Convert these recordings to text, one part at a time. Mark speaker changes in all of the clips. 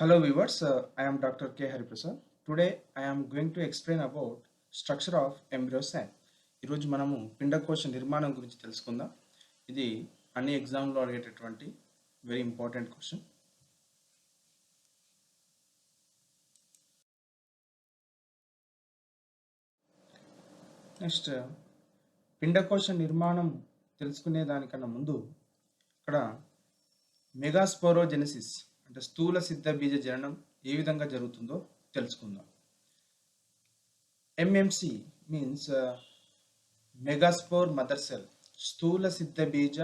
Speaker 1: Hello viewers, I am Dr. K. Hariprasad. Today I am going to explain about structure of embryo sac. ఈరోజు మనము పిండకోశ నిర్మాణం గురించి తెలుసుకుందాం. ఇది అన్ని ఎగ్జామ్లో అడిగేటటువంటి వెరీ ఇంపార్టెంట్ క్వశ్చన్. నెక్స్ట్ పిండకోశ నిర్మాణం తెలుసుకునే దానికన్నా ముందు ఇక్కడ మెగాస్పోరోజెనసిస్ అంటే స్థూల సిద్ధ బీజ జననం ఏ విధంగా జరుగుతుందో తెలుసుకుందాం. MMC means megaspore mother cell, స్థూల సిద్ధ బీజ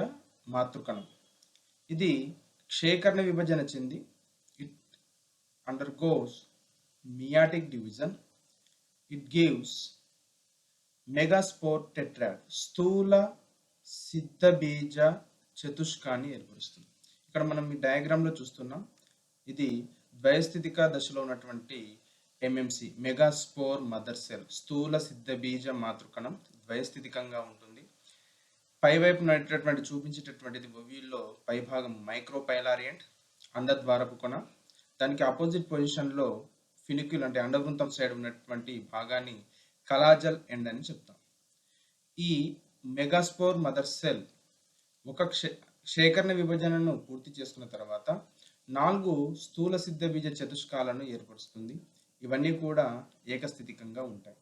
Speaker 1: మాతృకణం. ఇది క్షేకరణ విభజన చెంది it undergoes meiotic division. It gives megaspore tetrad, స్థూల సిద్ధ బీజ చతుష్కాన్ని ఏర్పరుస్తుంది. ఇక్కడ మనం ఈ డయాగ్రామ్లో చూస్తున్నాం. ఇది ద్వయస్థితిక దశలో ఉన్నటువంటి ఎంఎంసి మెగాస్పోర్ మదర్ సెల్, స్థూల సిద్ధ బీజ మాతృకణం ద్వయస్థితికంగా ఉంటుంది. పైవైపు ఉన్నటువంటి చూపించేటటువంటిది ఓవ్యూల్లో పై భాగం మైక్రోపైలారియంట్ అండద్వారపు కొన. దానికి ఆపోజిట్ పొజిషన్లో ఫినిక్యుల్ అంటే అండవృంతం సైడ్ ఉన్నటువంటి భాగాన్ని కలాజల్ ఎండ్ అని చెప్తాం. ఈ మెగాస్పోర్ మదర్ సెల్ ఒక క్షేకరణ విభజనను పూర్తి చేసుకున్న తర్వాత 4 స్థూల సిద్ధ బీజ చతుష్కాలను ఏర్పరుస్తుంది. ఇవన్నీ కూడా ఏకస్థితికంగా ఉంటాయి.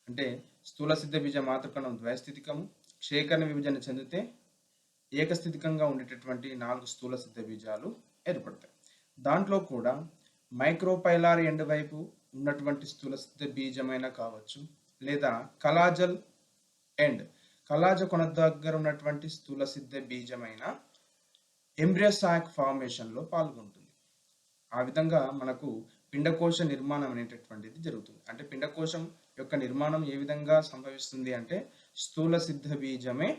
Speaker 1: అంటే స్థూల సిద్ధ బీజ మాతృకణం ద్వయస్థితికము, క్షేకరణ విభజన చెందితే ఏకస్థితికంగా ఉండేటటువంటి 4 స్థూల సిద్ధ బీజాలు ఏర్పడతాయి. దాంట్లో కూడా మైక్రోపైలార్ ఎండ్ వైపు ఉన్నటువంటి స్థూల సిద్ధ బీజమైనా కావచ్చు, లేదా కలాజల్ ఎండ్ కలాజ కొన దగ్గర ఉన్నటువంటి స్థూల సిద్ధ బీజమైన ఎంబ్రియో సాక్ ఫార్మేషన్లో పాల్గొంటుంది. ఆ విధంగా మనకు పిండకోశ నిర్మాణం అనేటటువంటిది జరుగుతుంది. అంటే పిండకోశం యొక్క నిర్మాణం ఏ విధంగా సంభవిస్తుంది అంటే స్థూల సిద్ధ బీజమే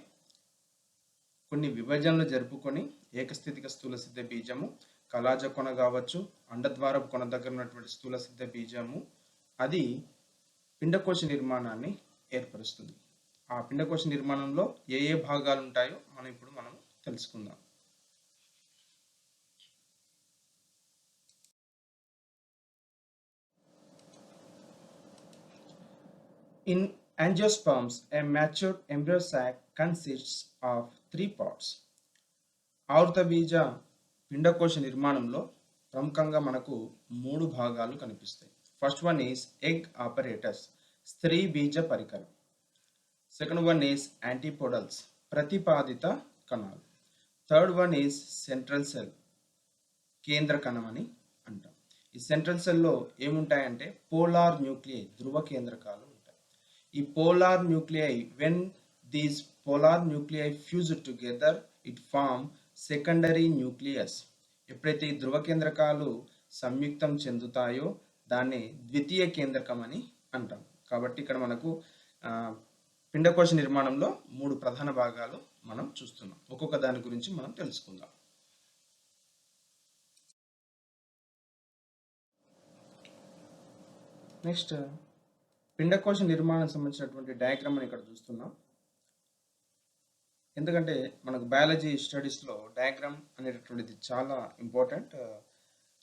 Speaker 1: కొన్ని విభజనలు జరుపుకొని ఏకస్థితిక స్థూల సిద్ధ బీజము, కలాజ కొన కావచ్చు, అండద్వారపు కొన దగ్గర ఉన్నటువంటి స్థూల సిద్ధ బీజము, అది పిండకోశ నిర్మాణాన్ని ఏర్పరుస్తుంది. ఆ పిండకోశ నిర్మాణంలో ఏ ఏ భాగాలు ఉంటాయో మనం తెలుసుకుందాం. In angiosperms, a mature embryo sac consists of 3 parts. ఆవృత బీజ పిండకోశ నిర్మాణంలో ప్రముఖంగా మనకు 3 భాగాలు కనిపిస్తాయి. First one is egg apparatus, స్త్రీ బీజ పరికరం. సెకండ్ వన్ ఈస్ యాంటీపోడల్స్, ప్రతిపాదిత కణాలు. Third one is central cell, కేంద్ర కణం అని అంటాం. ఈ సెంట్రల్ సెల్లో ఏముంటాయంటే పోలార్ న్యూక్లియై, ధ్రువ కేంద్రకాలు ఉంటాయి. ఈ polar nuclei, when these polar nuclei fuse together it form secondary nucleus. ఎప్పుడైతే ఈ ధ్రువ కేంద్రకాలు సంయుక్తం చెందుతాయో దాన్ని ద్వితీయ కేంద్రకం అని అంటాం. కాబట్టి ఇక్కడ మనకు పిండకోశ నిర్మాణంలో 3 ప్రధాన భాగాలు మనం చూస్తున్నాం. ఒక్కొక్క దాని గురించి మనం తెలుసుకుందాం. నెక్స్ట్ పిండకోశ నిర్మాణం సంబంధించినటువంటి డయాగ్రామ్ అని ఇక్కడ చూస్తున్నాం. ఎందుకంటే మనకు బయాలజీ స్టడీస్లో డయాగ్రామ్ అనేటటువంటిది చాలా ఇంపార్టెంట్.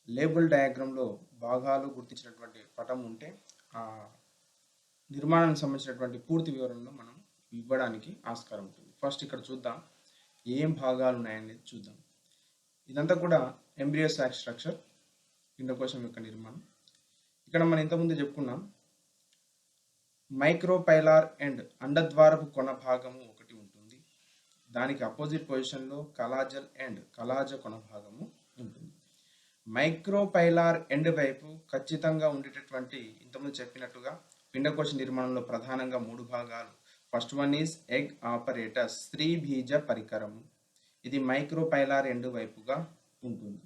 Speaker 1: లేబుల్ డయాగ్రామ్లో భాగాలు గుర్తించినటువంటి పటం ఉంటే ఆ నిర్మాణానికి సంబంధించినటువంటి పూర్తి వివరణను మనం ఇవ్వడానికి ఆస్కారం ఉంటుంది. ఫస్ట్ ఇక్కడ చూద్దాం ఏం భాగాలు ఉన్నాయనేది చూద్దాం. ఇదంతా కూడా ఎంబ్రియో సాక్ స్ట్రక్చర్, పిండకోశం యొక్క నిర్మాణం. ఇక్కడ మనం ఇంతకుముందు చెప్పుకున్నాం మైక్రోపైలార్ ఎండ్ అండద్వారపు కొన భాగము ఒకటి ఉంటుంది. దానికి అపోజిట్ పొజిషన్లో కలాజల్ ఎండ్ కలాజ కొన భాగము ఉంటుంది. మైక్రోపైలార్ ఎండ్ వైపు ఖచ్చితంగా ఉండేటటువంటి ఇంతకుముందు చెప్పినట్టుగా పిండకోశ నిర్మాణంలో ప్రధానంగా 3 భాగాలు. First one is egg apparatus, స్త్రీ బీజ పరికరము. ఇది మైక్రోపైలార్ ఎండ్ వైపుగా ఉంటుంది.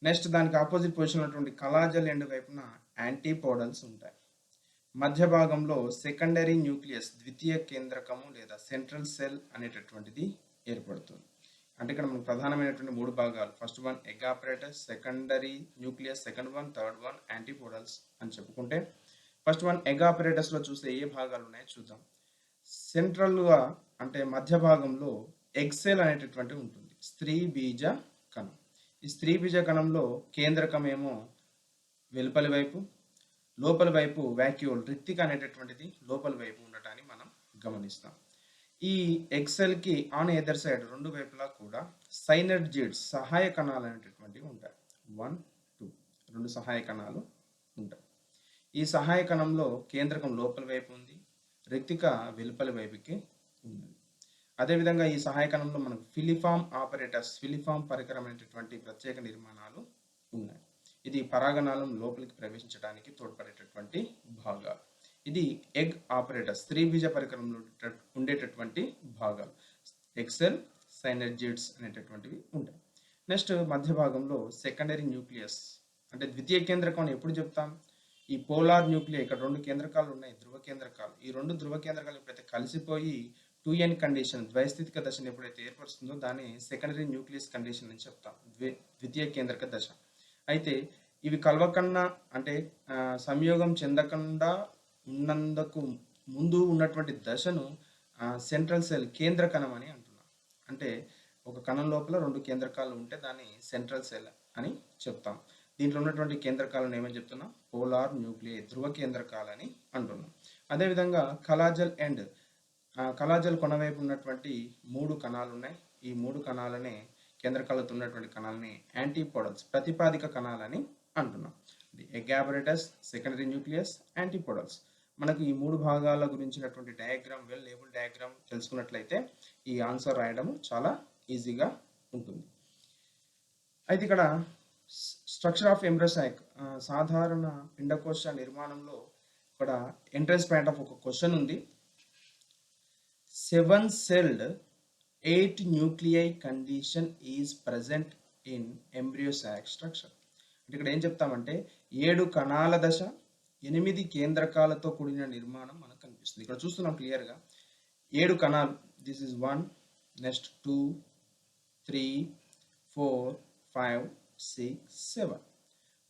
Speaker 1: నెక్స్ట్ దానికి ఆపోజిట్ పొజిషన్ ఉన్నటువంటి కలాజల్ ఎండ్ వైపున యాంటీపోడల్స్ ఉంటాయి. మధ్య భాగంలో సెకండరీ న్యూక్లియస్, ద్వితీయ కేంద్రకము లేదా సెంట్రల్ సెల్ అనేటటువంటిది ఏర్పడుతుంది. అంటే ఇక్కడ మనకు ప్రధానమైనటువంటి 3 భాగాలు. First one egg apparatus, secondary nucleus, second one, third one antipodals అని చెప్పుకుంటే ఫస్ట్ వన్ ఎగ్ ఆపరేటస్లో చూస్తే ఏ భాగాలు ఉన్నాయో చూద్దాం. సెంట్రల్గా అంటే మధ్య భాగంలో ఎగ్ సెల్ అనేటటువంటి ఉంటుంది, స్త్రీ బీజ కణం. ఈ స్త్రీ బీజ కణంలో కేంద్రకం ఏమో వెలుపలి వైపు, లోపలి వైపు వాక్యూల్ రిక్తిక అనేటటువంటిది లోపలి వైపు ఉండటాన్ని మనం గమనిస్తాం. ఈ ఎక్సెల్కి ఆన్ ఎదర్ సైడ్ రెండు వైపులా కూడా సైనర్జిడ్స్ సహాయ కణాలు అనేటటువంటివి ఉంటాయి. 1, 2 రెండు సహాయ కణాలు ఉంటాయి. ఈ సహాయ కణంలో కేంద్రకం లోపలి వైపు ఉంది, రిక్తిక వెలుపలి వైపుకి ఉంది. అదేవిధంగా ఈ సహాయ కణంలో మనకు ఫిలిఫామ్ ఆపరేటర్స్, ఫిలిఫామ్ పరికరం అనేటటువంటి ప్రత్యేక నిర్మాణాలు ఉన్నాయి. ఇది పరాగనాళం లోపలికి ప్రవేశించడానికి తోడ్పడేటటువంటి భాగాలు. ఇది ఎగ్ ఆపరేటర్ స్త్రీ బీజ పరికరంలో ఉండేటటువంటి భాగాలు. ఎక్సెల్, సైనర్జిడ్స్ అనేటటువంటివి ఉంటాయి. నెక్స్ట్ మధ్య భాగంలో సెకండరీ న్యూక్లియస్ అంటే ద్వితీయ కేంద్రకం ఎప్పుడు చెప్తాం? ఈ పోలార్ న్యూక్లియర్ ఇక్కడ రెండు కేంద్రకాలు ఉన్నాయి, ధ్రువ కేంద్రకాలు. ఈ రెండు ధ్రువ కేంద్రకాలు ఎప్పుడైతే కలిసిపోయి 2n కండిషన్ ద్వైస్థితిక దశను ఎప్పుడైతే ఏర్పరుస్తుందో దాన్ని సెకండరీ న్యూక్లియస్ కండిషన్ అని చెప్తాం, ద్వితీయ కేంద్రక దశ. అయితే ఇవి కలవకుండా అంటే సంయోగం చెందకుండా ఉన్నందుకు ముందు ఉన్నటువంటి దశను సెంట్రల్ సెల్ కేంద్ర కణం అని అంటున్నాం. అంటే ఒక కణం లోపల రెండు కేంద్రకాలు ఉంటే దాన్ని సెంట్రల్ సెల్ అని చెప్తాం. దీంట్లో ఉన్నటువంటి కేంద్రకాలను ఏమని చెప్తున్నాం? పోలార్ న్యూక్లియర్ ధ్రువ కేంద్రకాలని అంటున్నాం. అదేవిధంగా కలాజల్ అండ్ కలాజల్ కొన వైపు ఉన్నటువంటి 3 కణాలు ఉన్నాయి. ఈ 3 కణాలనే కేంద్రకాలతో ఉన్నటువంటి కణాలని యాంటీపోడల్స్ ప్రతిపాదిక కణాలని అంటున్నాం. Egg apparatus, secondary nucleus, antipodals. మనకు ఈ 3 భాగాల గురించినటువంటి డయాగ్రామ్ వెల్ లేబుల్ డయాగ్రామ్ తెలుసుకున్నట్లయితే ఈ ఆన్సర్ రాయడం చాలా ఈజీగా ఉంటుంది. అయితే ఇక్కడ స్ట్రక్చర్ ఆఫ్ ఎంబ్రోసాక్ సాధారణ పిండకోశ నిర్మాణంలో ఇక్కడ ఎంట్రన్స్ పాయింట్ ఆఫ్ ఒక క్వశ్చన్ ఉంది. 7-celled 8 nuclei condition is present in embryo sac structure. అంటే ఇక్కడ ఏం చెప్తామంటే 7 కణాల దశ 8 కేంద్రకాలతో కూడిన నిర్మాణం మనకు కనిపిస్తుంది. ఇక్కడ చూస్తున్నాం క్లియర్గా 7 కణాలు. This is 1, next 2, 3, 4, 5, 6, 7.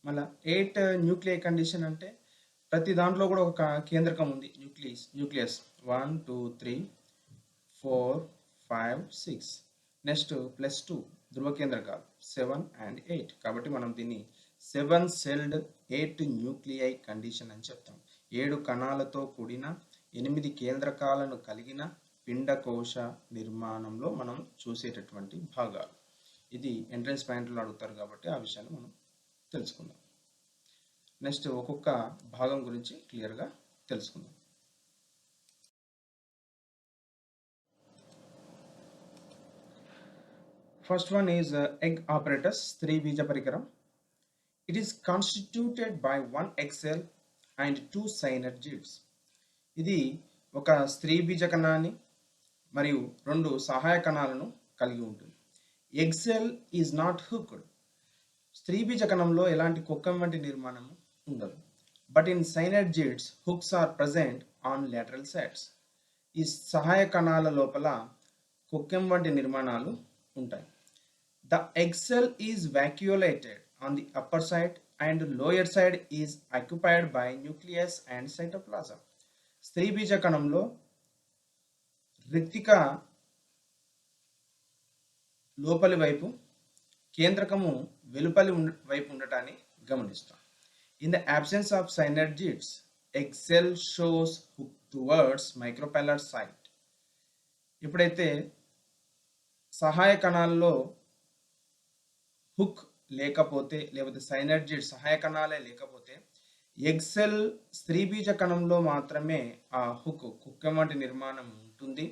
Speaker 1: మళ్ళీ 8 న్యూక్లియై కండిషన్ అంటే ప్రతి దాంట్లో కూడా ఒక కేంద్రకం ఉంది, న్యూక్లియస్ 1, 2, 3, 4, 5, 6. నెక్స్ట్ +2 ధ్రువ కేంద్రకాలు 7 and 8. కాబట్టి మనం దీన్ని 7-celled 8 న్యూక్లియై కండిషన్ అని చెప్తాం. 7 కణాలతో కూడిన 8 కేంద్రకాలను కలిగిన పిండకోశ నిర్మాణంలో మనం చూసేటటువంటి భాగాలు. ఇది ఎంట్రన్స్ పాయింట్లో అడుగుతారు కాబట్టి ఆ విషయాన్ని మనం తెలుసుకుందాం. నెక్స్ట్ ఒక్కొక్క భాగం గురించి క్లియర్గా తెలుసుకుందాం. First one is egg apparatus, స్త్రీ బీజ పరికరం. It is constituted by 1 egg cell and 2 synergids. ఇది ఒక స్త్రీ బీజ కణాన్ని మరియు 2 సహాయ కణాలను కలిగి ఉంటుంది. Egg cell is not hooked. స్త్రీ బీజ కణంలో ఎలాంటి కుక్కం వంటి నిర్మాణం ఉండదు. But in synergids hooks are present on lateral sides. ఈ సహాయ కణాల లోపల కుక్కం వంటి నిర్మాణాలు ఉంటాయి. The egg cell is vacuolated on the upper side and lower side is occupied by nucleus and cytoplasm. స్త్రీ బీజ కణంలో రిక్తిక లోపలి వైపు, కేంద్రకము వెలుపలి వైపు ఉండటాన్ని గమనిస్తాం. In the absence of synergids, egg cell shows hook towards micropellar site. ఎప్పుడైతే సహాయ కణాల్లో హుక్ లేకపోతే లేకపోతే సైనర్జిడ్ సహాయ కణాలే లేకపోతే ఎగ్ సెల్ స్త్రీ బీజ కణంలో మాత్రమే ఆ కుక్కం వంటి నిర్మాణం ఉంటుంది.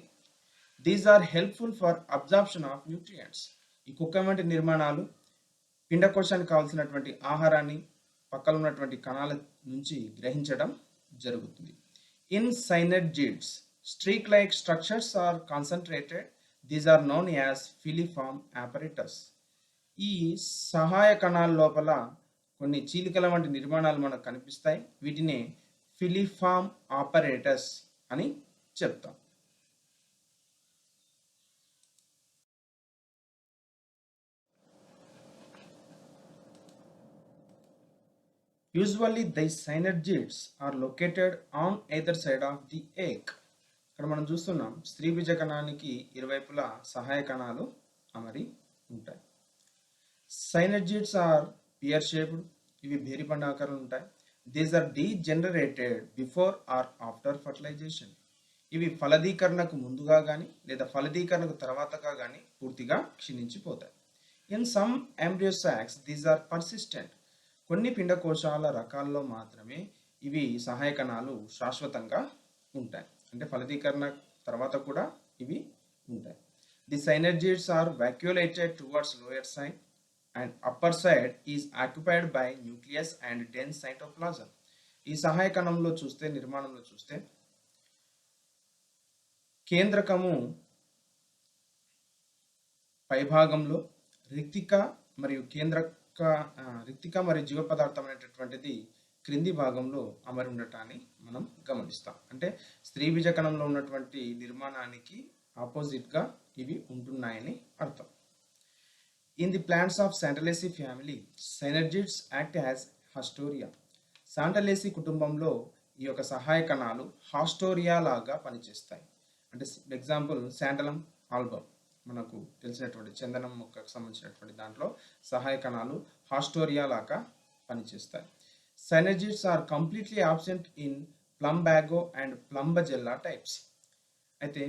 Speaker 1: These are helpful for absorption of nutrients. ఈ కుక్కం వంటి నిర్మాణాలు పిండకోశానికి కావాల్సినటువంటి ఆహారాన్ని పక్కన ఉన్నటువంటి కణాల నుంచి గ్రహించడం జరుగుతుంది. In synergids streak like structures are concentrated. These are known as filiform apparatus. ఈ సహాయ కణాల లోపల కొన్ని చీలికల వంటి నిర్మాణాలు మనకు కనిపిస్తాయి. వీటిని ఫిలిఫామ్ ఆపరేటస్ అని చెప్తాం. Usually the synergids are located on either side of the egg. ఇక్కడ మనం చూస్తున్నాం స్త్రీ బీజ కణానికి ఇరువైపులా సహాయ కణాలు అమరి ఉంటాయి. సైనర్జిడ్స్ ఆర్ పియర్ షేప్డ్, ఇవి బేరిపండు ఆకారంలో ఉంటాయి. These are degenerated before or after fertilisation, ఇవి ఫలదీకరణకు ముందుగా కానీ లేదా ఫలదీకరణకు తర్వాతగా కానీ పూర్తిగా క్షీణించిపోతాయి. In some embryo sacs these are persistent, కొన్ని పిండకోశాల రకాల్లో మాత్రమే ఇవి సహాయ కణాలు శాశ్వతంగా ఉంటాయి, అంటే ఫలదీకరణ తర్వాత కూడా ఇవి ఉంటాయి. The synergids are vacuolated towards lower side and upper side is occupied by nucleus and dense cytoplasm. ఈ సహాయ కణంలో చూస్తే, నిర్మాణంలో చూస్తే కేంద్రకము పైభాగంలో రిక్తిక మరియు రిక్తిక మరియు జీవ పదార్థం అనేటటువంటిది క్రింది భాగంలో అమరి ఉండటాన్ని మనం గమనిస్తాం. అంటే స్త్రీ బీజ కణంలో ఉన్నటువంటి నిర్మాణానికి ఆపోజిట్గా ఇవి ఉంటున్నాయని అర్థం. In the plants of Santalaceae family synergids act as haustoria. Santalaceae కుటుంబంలో ఈ యొక్క సహాయ కణాలు హాస్టోరియా లాగా పనిచేస్తాయి. అంటే ఎగ్జాంపుల్ శాంటలం ఆల్బమ్, మనకు తెలిసినటువంటి చందనం మొక్కకు సంబంధించినటువంటి దాంట్లో సహాయ కణాలు హాస్టోరియా లాగా పనిచేస్తాయి. Synergids are completely absent in Plumbago and Plumbagella types. అయితే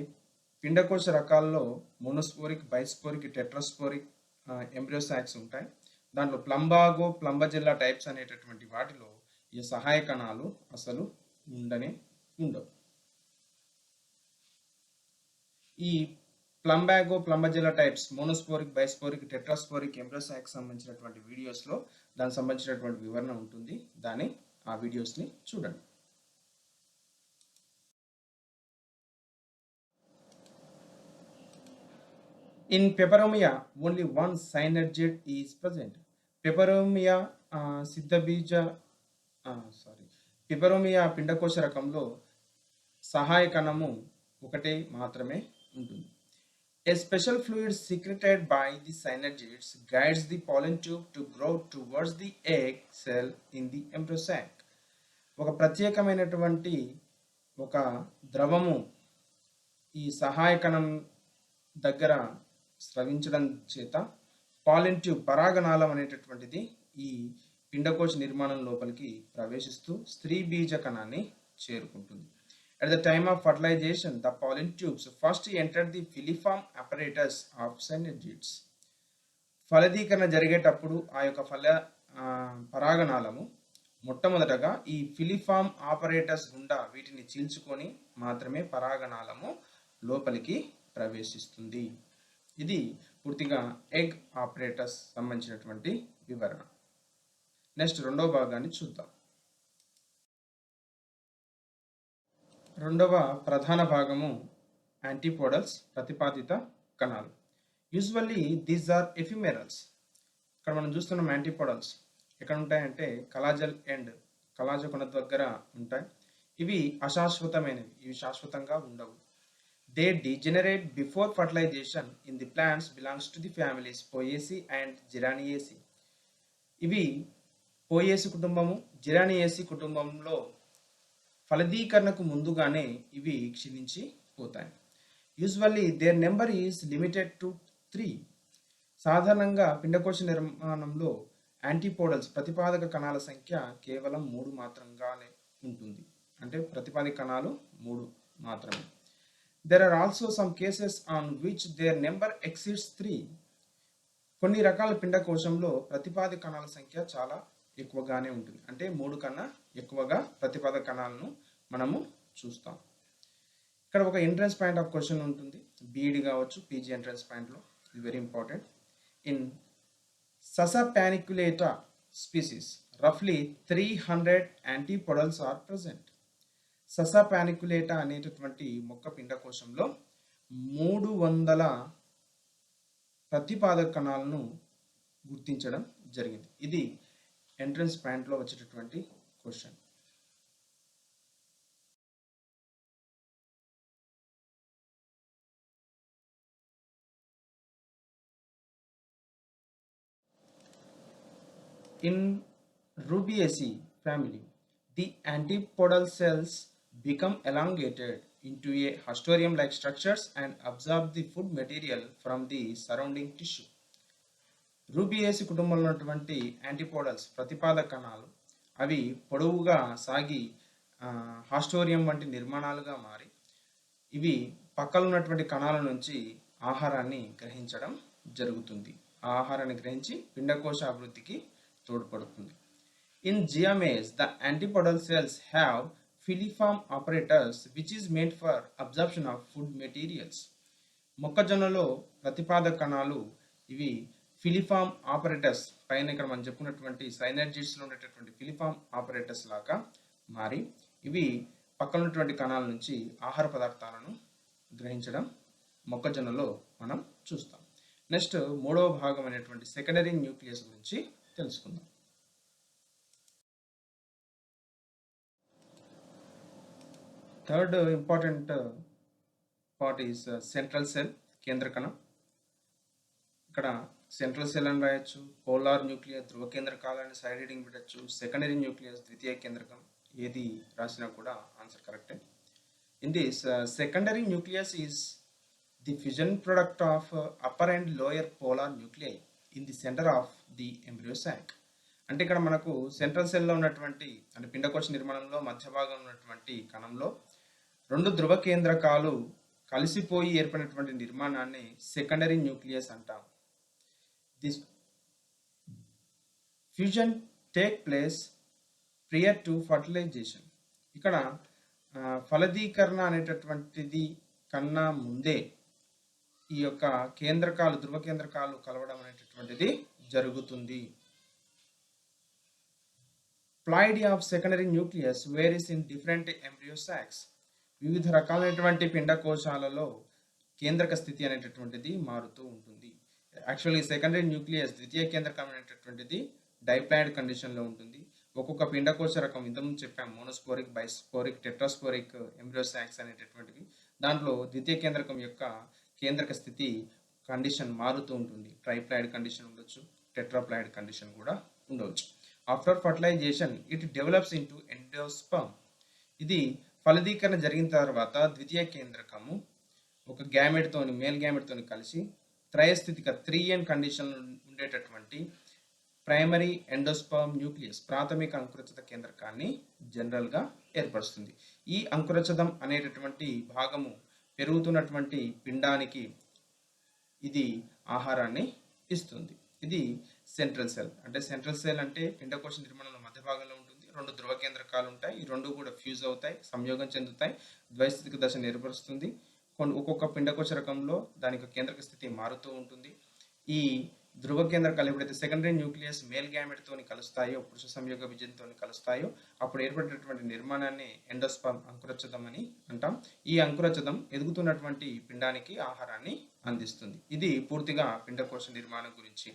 Speaker 1: పిండకోశ రకాల్లో మోనోస్పోరిక్, బైస్పోరిక్, టెట్రాస్పోరిక్ ఎంబ్రియోసాక్స్ ఉంటాయి. దాంట్లో ప్లంబాగో, ప్లంబజెల్లా టైప్స్ అనేటటువంటి వాటిలో ఈ సహాయ కణాలు అసలు ఉండవు. ఈ ప్లంబాగో, ప్లంబజెల్లా టైప్స్, మోనోస్పోరిక్, బైస్పోరిక్, టెట్రాస్పోరిక్ ఎంబ్రియోసాక్స్ సంబంధించినటువంటి వీడియోస్లో దానికి సంబంధించినటువంటి వివరణ ఉంటుంది, ఆ వీడియోస్ని చూడండి. In peperomia, only one synergid is present. Peperomia పెపరోమియా పిండకోశ రకంలో సహాయ కణము ఒకటే మాత్రమే ఉంటుంది. A special fluid secreted by the synergids guides the pollen tube to grow towards the egg cell in the embryo sac. ఒక ప్రత్యేకమైనటువంటి ఒక ద్రవము ఈ సహాయ కణం దగ్గర స్రవించడం చేత పాలిన్ ట్యూబ్, పరాగనాళం అనేటటువంటిది ఈ పిండకోశ నిర్మాణం లోపలికి ప్రవేశిస్తూ స్త్రీ బీజ కణాన్ని చేరుకుంటుంది. At the time of fertilization, the pollen tubes first entered the filiform apparatus of synergids. ఫలదీకరణ జరిగేటప్పుడు ఆ యొక్క పరాగనాళము మొట్టమొదటగా ఈ ఫిలిఫామ్ ఆపరేటర్స్ గుండా వీటిని చీల్చుకొని మాత్రమే పరాగనాళము లోపలికి ప్రవేశిస్తుంది. ఇది పూర్తిగా ఎగ్ ఆపరేటర్స్ సంబంధించినటువంటి వివరణ. నెక్స్ట్ రెండవ భాగాన్ని చూద్దాం. రెండవ ప్రధాన భాగము యాంటీపోడల్స్, ప్రతిపాదిత కణాలు. Usually these are ephemerals. ఇక్కడ మనం చూస్తున్నాం యాంటీపోడల్స్ ఎక్కడ ఉంటాయంటే కలాజల్ ఎండ్, కలాజకొన దగ్గర ఉంటాయి. ఇవి అశాశ్వతమైనవి, ఇవి శాశ్వతంగా ఉండవు. They degenerate before fertilization in the plants belongs to the families Poaceae and Geraniaceae. ఇవి పోయేసి కుటుంబము, జిరానియేసి కుటుంబంలో ఫలదీకరణకు ముందుగానే ఇవి క్షీణించిపోతాయి. Usually their number is limited to 3. సాధారణంగా పిండకోశ నిర్మాణంలో యాంటీపోడల్స్, ప్రతిపాదక కణాల సంఖ్య కేవలం 3 మాత్రంగానే ఉంటుంది. అంటే ప్రతిపాదక కణాలు 3 మాత్రమే. There are also some cases on which their number exceeds 3. కొన్ని రకాల పిండకోశంలో ప్రతిపాదక కణాల సంఖ్య చాలా ఎక్కువగానే ఉంటుంది. అంటే 3 కన్నా ఎక్కువగా ప్రతిపాదక కణాలను మనము చూస్తాం. ఇక్కడ ఒక ఎంట్రన్స్ పాయింట్ ఆఫ్ క్వశ్చన్ ఉంటుంది, బీఈడి కావచ్చు, పీజీ ఎంట్రన్స్ పాయింట్లో. ఇది very important. In Sasa paniculata species రఫ్లీ 300 యాంటీపోడల్స్ ఆర్ ప్రెసెంట్. ససాపానిక్యులేటా అనేటటువంటి మొక్క పిండకోశంలో 300 ప్రతిపాదక కణాలను గుర్తించడం జరిగింది. ఇది ఎంట్రన్స్ పాయింట్లో వచ్చేటటువంటి question. In Rubiaceae family, the antipodal cells become elongated into a haustorium-like structures and absorb the food material from the surrounding tissue. రూబియేసి కుటుంబంలో ఉన్నటువంటి యాంటీపోడల్స్ ప్రతిపాదక కణాలు అవి పొడవుగా సాగి హాస్టోరియం వంటి నిర్మాణాలుగా మారి ఇవి పక్కన ఉన్నటువంటి కణాల నుంచి ఆహారాన్ని గ్రహించడం జరుగుతుంది. ఆ ఆహారాన్ని గ్రహించి పిండకోశ అభివృద్ధికి తోడ్పడుతుంది. In GMAs, the antipodal cells have filiform apparatus which is made for absorption of food materials. మొక్కజొన్నలో ప్రతిపాదక కణాలు ఇవి ఫిలిఫామ్ ఆపరేటస్ పైన ఇక్కడ మనం చెప్పుకున్నటువంటి సైనర్జిస్లో ఉండేటటువంటి ఫిలిఫామ్ ఆపరేటస్ లాగా మారి ఇవి పక్కన ఉన్నటువంటి కణాల నుంచి ఆహార పదార్థాలను గ్రహించడం మొక్కజొన్నలో మనం చూస్తాం. నెక్స్ట్ మూడవ భాగం అనేటువంటి సెకండరీ న్యూక్లియస్ గురించి తెలుసుకుందాం. Third important part is central cell, కేంద్ర కణం. ఇక్కడ సెంట్రల్ సెల్ అని రాయొచ్చు, పోలార్ న్యూక్లియస్ ధ్రువ కేంద్రకాలని సైడ్ హెడింగ్ పెట్టచ్చు, సెకండరీ న్యూక్లియస్ ద్వితీయ కేంద్రకం, ఏది రాసినా కూడా ఆన్సర్ కరెక్టే. In this secondary nucleus is the fusion product of upper and lower polar nuclei in the centre of the embryo సాక్. అంటే ఇక్కడ మనకు సెంట్రల్ సెల్లో ఉన్నటువంటి అంటే పిండకోశ నిర్మాణంలో మధ్య భాగంలో ఉన్నటువంటి కణంలో రెండు ధ్రువ కేంద్రకాలు కలిసిపోయి ఏర్పడినటువంటి నిర్మాణాన్ని సెకండరీ న్యూక్లియస్ అంటాం. This fusion take place prior to fertilization. ఇక్కడ ఫలదీకరణ అనేటటువంటిది కన్నా ముందే ఈ యొక్క కేంద్రకాలు ధ్రువ కేంద్రకాలు కలవడం అనేటటువంటిది జరుగుతుంది. Ploidy of secondary nucleus varies in different embryo socks. వివిధ రకాలైనటువంటి పిండకోశాలలో కేంద్రక స్థితి అనేటటువంటిది మారుతూ ఉంటుంది. యాక్చువల్లీ సెకండరీ న్యూక్లియస్ ద్వితీయ కేంద్రకం అనేటటువంటిది డైప్లాయిడ్ కండిషన్లో ఉంటుంది. ఒక్కొక్క పిండకోశ రకం ఇంతకుముందు చెప్పాం, మోనోస్పోరిక్, బైస్పోరిక్, టెట్రాస్పోరిక్ ఎంబ్రియో సాక్స్ అనేటటువంటివి. దాంట్లో ద్వితీయ కేంద్రకం యొక్క కేంద్రక స్థితి కండిషన్ మారుతూ ఉంటుంది. ట్రైప్లాయిడ్ కండిషన్ ఉండొచ్చు, టెట్రాప్లాయిడ్ కండిషన్ కూడా ఉండవచ్చు. After fertilization it develops into endosperm. ఇది ఫలదీకరణ జరిగిన తర్వాత ద్వితీయ కేంద్రకము ఒక గ్యామెట్తోని మేల్ గ్యామెట్తోని కలిసి త్రయస్థితిక 3n కండిషన్ ఉండేటటువంటి ప్రైమరీ ఎండోస్పర్మ్ న్యూక్లియస్ ప్రాథమిక అంకురచిత కేంద్రకాన్ని జనరల్గా ఏర్పరుస్తుంది. ఈ అంకురచదం అనేటటువంటి భాగము పెరుగుతున్నటువంటి పిండానికి ఇది ఆహారాన్ని ఇస్తుంది. ఇది సెంట్రల్ సెల్. అంటే సెంట్రల్ సెల్ అంటే పిండకోశ నిర్మాణంలో మధ్య భాగంలో ఉంటుంది. రెండు ధ్రువ కేంద్రకాలు ఉంటాయి. ఈ రెండు కూడా ఫ్యూజ్ అవుతాయి, సంయోగం చెందుతాయి, ద్వైస్థితిక దశను ఏర్పరుస్తుంది. ఒక్కొక్క పిండకోశ రకంలో దాని యొక్క కేంద్రక స్థితి మారుతూ ఉంటుంది. ఈ ధ్రువ కేంద్రకాలు ఎప్పుడైతే సెకండరీ న్యూక్లియస్ మేల్ గ్యామెట్తోని కలుస్తాయో, పురుష సంయోగ విజయంతో కలుస్తాయో అప్పుడు ఏర్పడేటటువంటి నిర్మాణాన్ని ఎండోస్పర్మ్ అంకురచదం అని అంటాం. ఈ అంకురచదం ఎదుగుతున్నటువంటి పిండానికి ఆహారాన్ని అందిస్తుంది. ఇది పూర్తిగా పిండకోశ నిర్మాణం గురించి.